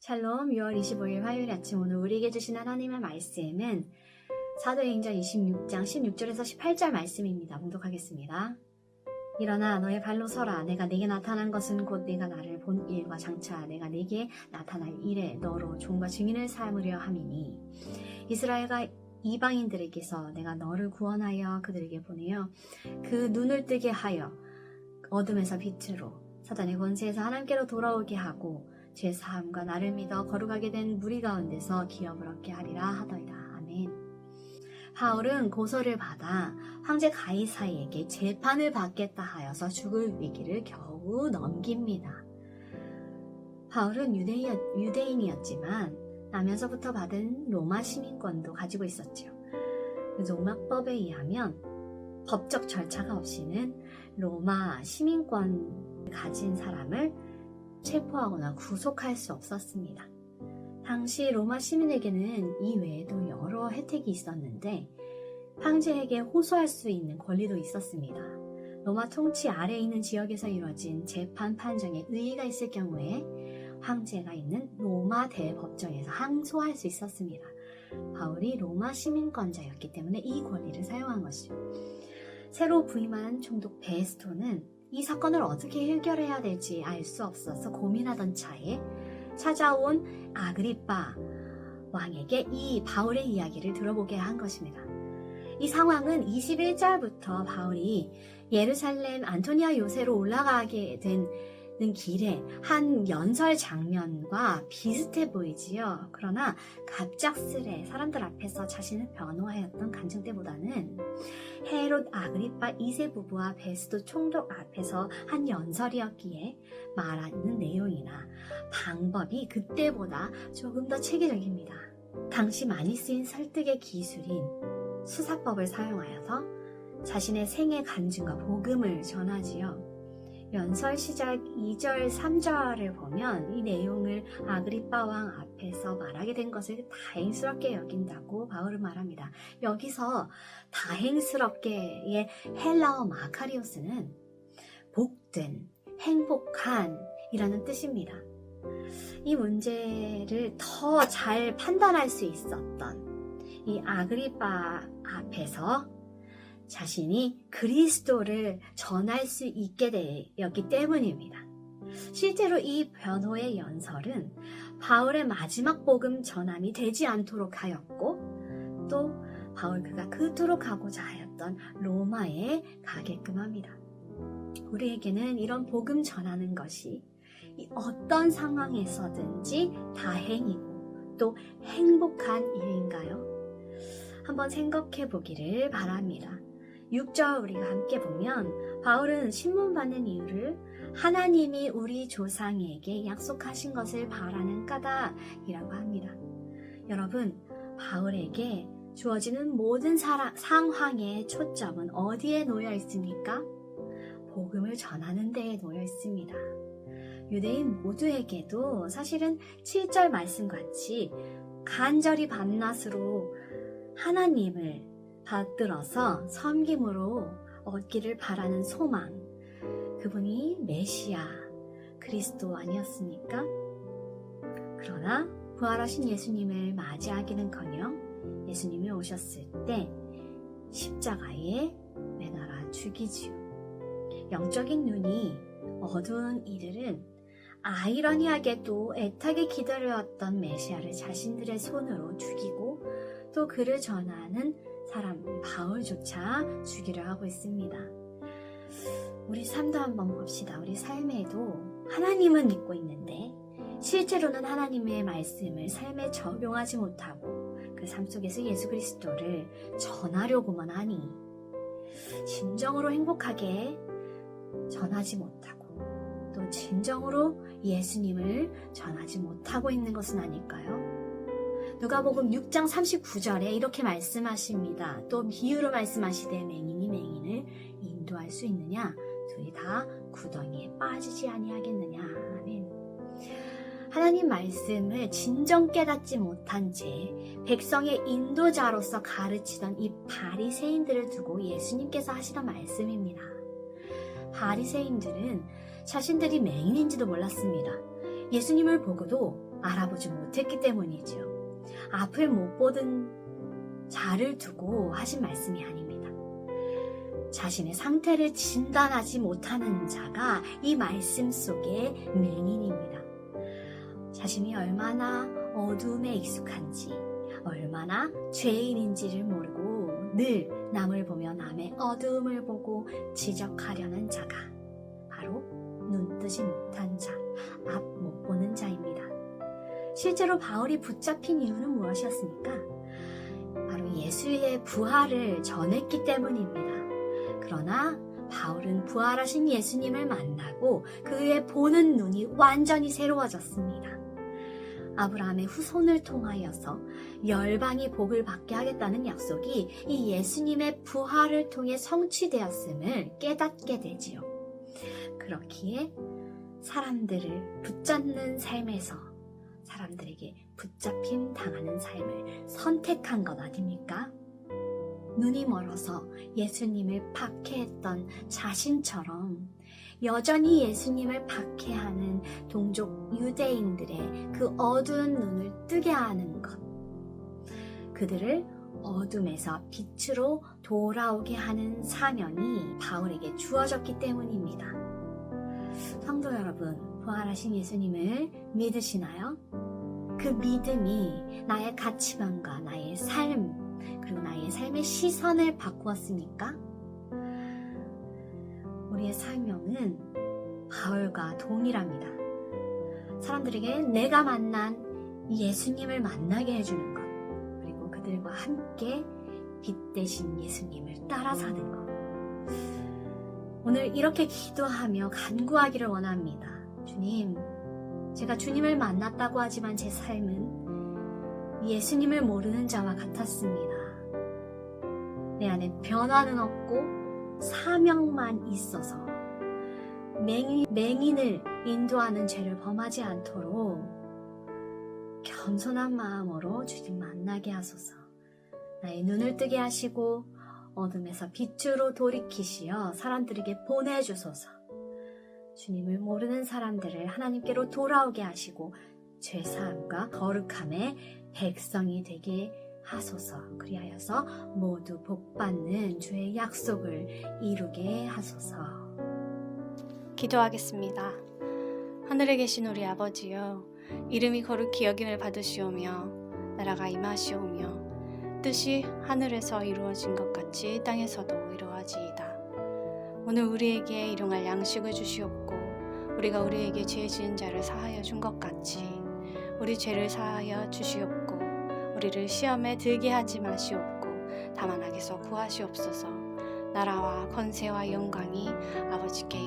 샬롬 6월 25일 화요일 아침 오늘 우리에게 주신 하나님의 말씀은 사도행전 26장 16절에서 18절 말씀입니다. 봉독하겠습니다. 일어나 너의 발로 서라. 내가 네게 나타난 것은 곧 네가 나를 본 일과 장차 내가 네게 나타날 일에 너로 종과 증인을 삼으려 함이니 이스라엘과 이방인들에게서 내가 너를 구원하여 그들에게 보내어 그 눈을 뜨게 하여 어둠에서 빛으로 사단의 권세에서 하나님께로 돌아오게 하고 죄사함과 나를 믿어 거룩하게 된 무리 가운데서 기업을 얻게 하리라 하더이다. 아멘. 바울은 고소를 받아 황제 가이사에게 재판을 받겠다 하여서 죽을 위기를 겨우 넘깁니다. 바울은 유대인이었지만 나면서부터 받은 로마 시민권도 가지고 있었죠. 로마법에 의하면 법적 절차가 없이는 로마 시민권을 가진 사람을 체포하거나 구속할 수 없었습니다. 당시 로마 시민에게는 이 외에도 여러 혜택이 있었는데 황제에게 호소할 수 있는 권리도 있었습니다. 로마 통치 아래에 있는 지역에서 이루어진 재판 판정에 의의가 있을 경우에 황제가 있는 로마 대법정에서 항소할 수 있었습니다. 바울이 로마 시민권자였기 때문에 이 권리를 사용한 것이죠. 새로 부임한 총독 베스토는 이 사건을 어떻게 해결해야 될지 알 수 없어서 고민하던 차에 찾아온 아그리빠 왕에게 이 바울의 이야기를 들어보게 한 것입니다. 이 상황은 21절부터 바울이 예루살렘 안토니아 요새로 올라가게 되는 길에 한 연설 장면과 비슷해 보이지요. 그러나 갑작스레 사람들 앞에서 자신을 변호하였던 간증 때보다는 헤롯 아그리빠 2세 부부와 베스도 총독 앞에서 한 연설이었기에 말하는 내용이나 방법이 그때보다 조금 더 체계적입니다. 당시 많이 쓰인 설득의 기술인 수사법을 사용하여서 자신의 생애 간증과 복음을 전하지요. 연설 시작 2절, 3절을 보면 이 내용을 아그리빠 왕 앞에서 말하게 된 것을 다행스럽게 여긴다고 바울은 말합니다. 여기서 다행스럽게의 헬라어 마카리오스는 복된, 행복한 이라는 뜻입니다. 이 문제를 더 잘 판단할 수 있었던 이 아그리빠 앞에서 자신이 그리스도를 전할 수 있게 되었기 때문입니다. 실제로 이 변호의 연설은 바울의 마지막 복음 전함이 되지 않도록 하였고 또 바울 그가 그토록 가고자 하였던 로마에 가게끔 합니다. 우리에게는 이런 복음 전하는 것이 어떤 상황에서든지 다행이고 또 행복한 일인가요? 한번 생각해 보기를 바랍니다. 6절 우리가 함께 보면 바울은 신문받는 이유를 하나님이 우리 조상에게 약속하신 것을 바라는 까닭이라고 합니다. 여러분, 바울에게 주어지는 모든 상황의 초점은 어디에 놓여 있습니까? 복음을 전하는 데에 놓여 있습니다. 유대인 모두에게도 사실은 7절 말씀같이 간절히 밤낮으로 하나님을 받들어서 섬김으로 얻기를 바라는 소망, 그분이 메시아 그리스도 아니었습니까? 그러나 부활하신 예수님을 맞이하기는커녕 예수님이 오셨을 때 십자가에 매달아 죽이지요. 영적인 눈이 어두운 이들은 아이러니하게도 애타게 기다려왔던 메시아를 자신들의 손으로 죽이고 또 그를 전하는 사람 바울조차 죽이려 하고 있습니다. 우리 삶도 한번 봅시다. 우리 삶에도 하나님은 믿고 있는데 실제로는 하나님의 말씀을 삶에 적용하지 못하고 그 삶 속에서 예수 그리스도를 전하려고만 하니 진정으로 행복하게 전하지 못하고 또 진정으로 예수님을 전하지 못하고 있는 것은 아닐까요? 누가복음 6장 39절에 이렇게 말씀하십니다. 또 비유로 말씀하시되 맹인이 맹인을 인도할 수 있느냐? 둘이 다 구덩이에 빠지지 아니하겠느냐? 아멘. 하나님 말씀을 진정 깨닫지 못한 채 백성의 인도자로서 가르치던 이 바리새인들을 두고 예수님께서 하시던 말씀입니다. 바리새인들은 자신들이 맹인인지도 몰랐습니다. 예수님을 보고도 알아보지 못했기 때문이죠. 앞을 못 보던 자를 두고 하신 말씀이 아닙니다. 자신의 상태를 진단하지 못하는 자가 이 말씀 속의 맹인입니다. 자신이 얼마나 어두움에 익숙한지, 얼마나 죄인인지를 모르고 늘 남을 보며 남의 어두움을 보고 지적하려는 자가 바로 눈 뜨지 못한 자, 앞 못 보는 자입니다. 실제로 바울이 붙잡힌 이유는 무엇이었습니까? 바로 예수의 부활을 전했기 때문입니다. 그러나 바울은 부활하신 예수님을 만나고 그의 보는 눈이 완전히 새로워졌습니다. 아브라함의 후손을 통하여서 열방이 복을 받게 하겠다는 약속이 이 예수님의 부활을 통해 성취되었음을 깨닫게 되지요. 그렇기에 사람들을 붙잡는 삶에서 사람들에게 붙잡힘 당하는 삶을 선택한 것 아닙니까? 눈이 멀어서 예수님을 박해했던 자신처럼 여전히 예수님을 박해하는 동족 유대인들의 그 어두운 눈을 뜨게 하는 것, 그들을 어둠에서 빛으로 돌아오게 하는 사명이 바울에게 주어졌기 때문입니다. 성도 여러분, 부활하신 예수님을 믿으시나요? 그 믿음이 나의 가치관과 나의 삶, 그리고 나의 삶의 시선을 바꾸었습니까? 우리의 사명은 바울과 동일합니다. 사람들에게 내가 만난 예수님을 만나게 해주는 것, 그리고 그들과 함께 빛 대신 예수님을 따라 사는 것. 오늘 이렇게 기도하며 간구하기를 원합니다. 주님, 제가 주님을 만났다고 하지만 제 삶은 예수님을 모르는 자와 같았습니다. 내 안에 변화는 없고 사명만 있어서 맹인을 인도하는 죄를 범하지 않도록 겸손한 마음으로 주님 만나게 하소서. 나의 눈을 뜨게 하시고 어둠에서 빛으로 돌이키시어 사람들에게 보내주소서. 주님을 모르는 사람들을 하나님께로 돌아오게 하시고 죄사함과 거룩함의 백성이 되게 하소서. 그리하여서 모두 복받는 주의 약속을 이루게 하소서. 기도하겠습니다. 하늘에 계신 우리 아버지여, 이름이 거룩히 여김을 받으시오며 나라가 임하시오며 뜻이 하늘에서 이루어진 것 같이 땅에서도 이루어지이다. 오늘 우리에게 일용할 양식을 주시옵고 우리가 우리에게 죄 지은 자를 사하여 준 것 같이 우리 죄를 사하여 주시옵고 우리를 시험에 들게 하지 마시옵고 다만 악에서 구하시옵소서. 나라와 권세와 영광이 아버지께